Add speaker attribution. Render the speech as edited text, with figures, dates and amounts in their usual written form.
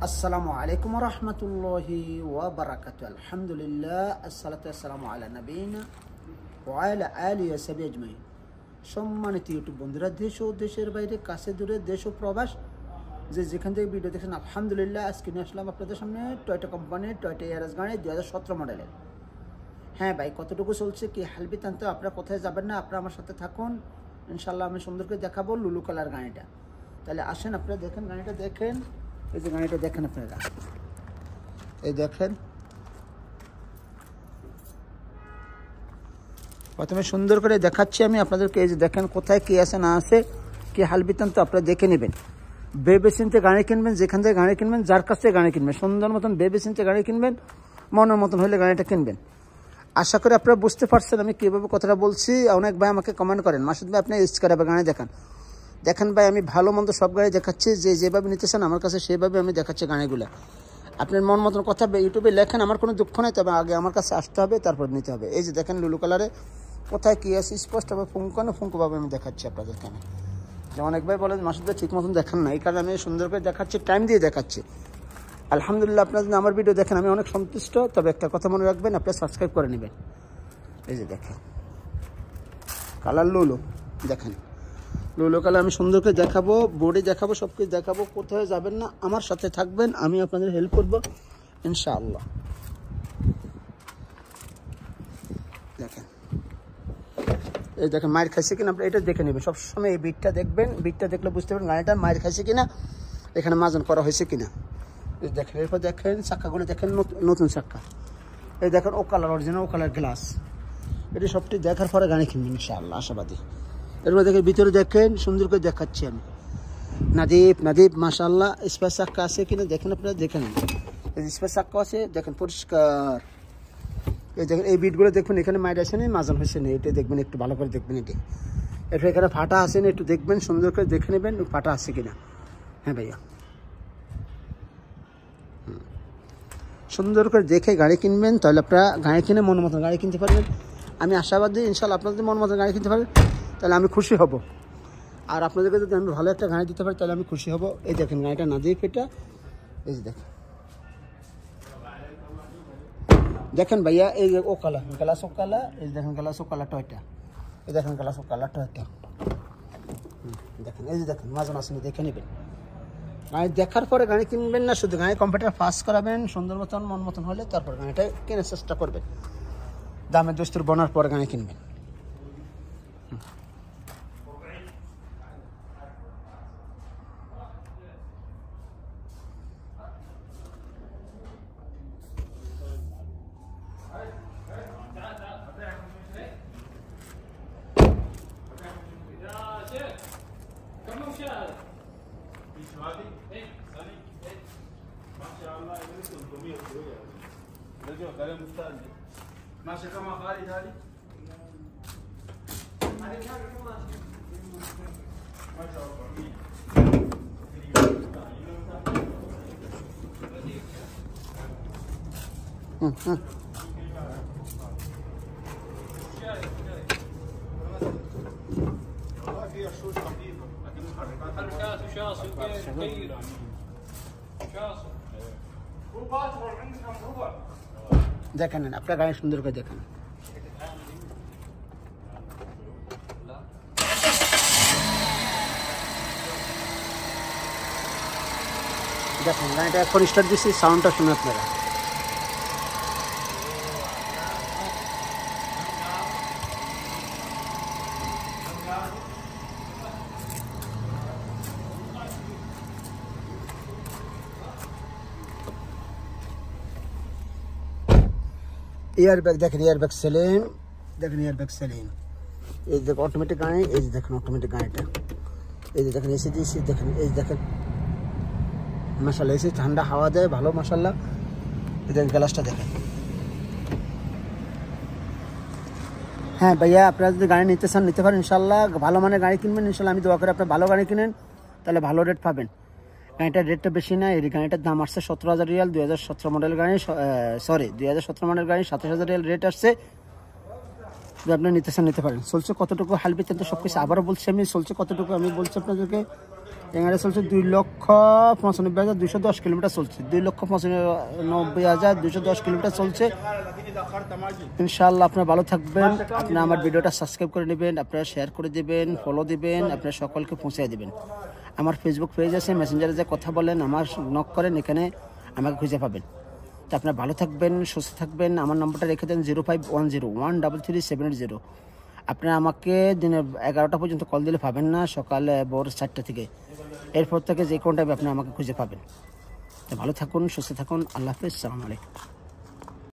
Speaker 1: আসসালামু আলাইকুম রহমতুল্লাহি ওয়া বারাকাতুহু। আলহামদুলিল্লাহ, আসসালাতু ওয়াসসালামু আলা নবিয়িনা ওয়া আলা আলিহি ওয়া সাহবিহি আজমাইন। সম্মানিত ইউটিউব বন্ধুরা, দেশ ও দেশের বাইরে, কাছে দূরে, দেশ ও প্রবাস, যেখান থেকে ভিডিও দেখছেন, আলহামদুলিল্লাহ আজকে নিয়ে আসলাম আপনাদের সামনে টয়োটা কোম্পানির টয়োটা ইয়ারিস গাড়ি 2017 মডেলের। হ্যাঁ ভাই, কতটুকু চলছে কি হালবি টানতে, আপনারা কোথায় যাবেন না, আপনারা আমার সাথে থাকুন, ইনশাল্লাহ আমি সুন্দর করে দেখাবো লুলু কালার গাড়িটা। তাহলে আসেন, আপনারা দেখেন গাড়িটা, দেখেন এই যে গাড়িটা দেখেন আপনারা, এই দেখেন। প্রথমে সুন্দর করে দেখাচ্ছি আমি আপনাদেরকে, এই যে দেখেন কোথায় কি আছে না আছে, কি হালবিতান তো আপনারা দেখে নেবেন। ভেবে চিন্তে গাড়ি কিনবেন, যেখান থেকে গাড়ি কিনবেন, যার কাছ থেকে গাড়ি কিনবেন, সুন্দর মতন ভেবে চিন্তে গাড়ি কিনবেন, মনের মতন হলে গাড়িটা কিনবেন। আশা করি আপনারা বুঝতে পারছেন আমি কীভাবে কথাটা বলছি। অনেক ভাই আমাকে কমেন্ট করেন, মাসুদ ভাই আপনি স্কারাবে গাড়ি দেখান। দেখেন ভাই, আমি ভালো মন্দ সব গাড়ি দেখাচ্ছি, যেভাবে নিতে চান আমার কাছে সেভাবে আমি দেখাচ্ছি গাড়িগুলো। আপনার মন মতন কথা ইউটিউবে লেখেন, আমার কোনো দুঃখ নেই, তবে আগে আমার কাছে আসতে হবে, তারপর নিতে হবে। এই যে দেখেন লুলু কালারে কোথায় কী আছে স্পষ্টভাবে ফুঙ্কোভাবে আমি দেখাচ্ছি আপনাদেরকে। আমি যে অনেক ভাই বলেন মাসুদ ভাই ঠিক মতন দেখান না, এই কারণে আমি সুন্দর করে দেখাচ্ছি, টাইম দিয়ে দেখাচ্ছি। আলহামদুলিল্লাহ, আপনারা যদি আমার ভিডিও দেখেন আমি অনেক সন্তুষ্ট। তবে একটা কথা মনে রাখবেন, আপনারা সাবস্ক্রাইব করে নেবেন। এই যে দেখেন কালার লুলু, দেখেন লুলু কালার আমি সুন্দর করে দেখাবো, বোর্ডে দেখাবো, সব কিছু দেখাবো। কোথায় যাবেন না, আমার সাথে থাকবেন, আমি আপনাদের হেল্প করবো ইনশাআল্লাহ। দেখেন এই দেখেন মায়ের খাইছে কিনা আপনারা এটা দেখে নেবেন সবসময়। এই বিটটা দেখবেন, বিটটা দেখলে বুঝতে পারবেন গাড়িটা মায়ের খাইছে কিনা, এখানে মাজন করা হয়েছে কিনা। দেখেন এরপর দেখেন চাক্কাগুলো, দেখেন নতুন চাক্কা। এই দেখেন ও কালার, অরিজিনাল ও কালার গ্লাস। এটি সবটি দেখার পরে গাড়ি কিনবেন ইনশাআল্লাহ, আশাবাদী। এরপর দেখেন ভিতরে দেখেন, সুন্দর করে দেখাচ্ছি আমি। নাদীপ মাশাআল্লাহ, স্পেস চাক্কা আছে কিনা দেখেন আপনারা, দেখে নেন। স্পেস চাক্কা আছে, দেখেন পরিষ্কার। এই দেখেন এই বিটগুলো দেখবেন, এখানে মাইট আছে না, মাজন হয়েছে না, এটা দেখবেন, একটু ভালো করে দেখবেন। এটি এরপর এখানে ফাটা আছে না, একটু দেখবেন, সুন্দর করে দেখে নেবেন ফাটা আছে কিনা। হ্যাঁ ভাইয়া, সুন্দর করে দেখে গাড়ি কিনবেন, তাহলে আপনারা গাড়ি কিনে মন মতন গাড়ি কিনতে পারবেন। আমি আশাবাদী ইনশাল্লাহ, আপনাদের মন মতন গাড়ি কিনতে পারবেন, তাহলে আমি খুশি হব। আর আপনাদেরকে যদি আমি ভালো একটা গাড়ি দিতে পারি তাহলে আমি খুশি হব। এই দেখেন গাড়িটা নাদিফ, এটা এই যে দেখেন ভাইয়া, এই যে ও কালার গ্লাস, ও কালার, এই দেখেন গ্লাস ও কালার টয়টা, এই দেখেন গ্লাস ও কালার টয়টা। দেখেন এই যে দেখেন মাজন আসেনি, দেখে নেবেন। গাড়ি দেখার পরে গাড়ি কিনবেন না, শুধু গাড়ি কম্পিউটার পাস করাবেন, সুন্দর মতন মন মতন হলে তারপর গাড়িটা কেনার চেষ্টা করবেন। দামের দস্তুর বনার পরে গাড়ি কিনবেন।
Speaker 2: ماشي كما خالد هذه ما شاء الله. والله فيها شوش خفيفه لكن محركات وشاص كثير شاص هو باطل عندك كم ربع.
Speaker 1: দেখেন আপনার গাড়ি সুন্দর করে দেখেন। দেখেন গাড়িটা এখন স্টার্ট দিচ্ছি, সাউন্ডটা শুনে আপনারা। এয়ারব্যাগ দেখেন, এয়ারব্যাগ সেলিম, দেখেন এয়ারব্যাগ সেলিম। এই যে দেখেন অটোমেটিক গাড়ি, এই যে দেখেন অটোমেটিক গাড়িটা, এই যে দেখেন এসি দিয়েছি, দেখেন এই দেখেন মাশাআল্লাহ, এসি ঠান্ডা হাওয়া দেয় ভালো মাশাআল্লাহ। এই দেখেন গ্লাসটা দেখেন। হ্যাঁ ভাইয়া, আপনারা যদি গাড়ি নিতে চান নিতে পারেন ইনশাল্লাহ। ভালো মানের গাড়ি কিনবেন ইনশাল্লাহ, আমি দোয়া করি আপনারা ভালো গাড়ি কিনেন, তাহলে ভালো রেট পাবেন। গাড়িটার রেটটা বেশি না, এই গাড়িটার দাম আসছে 17,000 রিয়াল। 2017 মডেল গাড়ি, সরি 2017 মডেল গাড়ি 27,000 রিয়াল রেট আসছে। যদি আপনি নিতে চান নিতে পারেন। চলছে কতটুকু হালবিতে তো সব কিছু আবারও বলছি আমি, চলছে কতটুকু আমি বলছি আপনাদেরকে। ট্যাঙ্গারে চলছে 2,95,210 কিলোমিটার চলছে, 2,95,210 কিলোমিটার চলছে। ইনশাআল্লাহ আপনারা ভালো থাকবেন, আপনারা আমার ভিডিওটা সাবস্ক্রাইব করে নেবেন, আপনারা শেয়ার করে দেবেন, ফলো দিবেন, আপনারা সকলকে পৌঁছে দেবেন। আমার ফেসবুক পেজ আছে, মেসেঞ্জারে যে কথা বলেন, আমার নক করেন, এখানে আমাকে খুঁজে পাবেন। তো আপনারা ভালো থাকবেন, সুস্থ থাকবেন। আমার নম্বরটা রেখে দেন 0510133780। আপনারা আমাকে দিনের 11টা পর্যন্ত কল দিলে পাবেন না, সকালে ভোর 4টা থেকে, এরপর থেকে যে কোনো টাইমে আপনারা আমাকে খুঁজে পাবেন। তো ভালো থাকুন, সুস্থ থাকুন, আল্লাহ হাফেজ, আসসালামু আলাইকুম।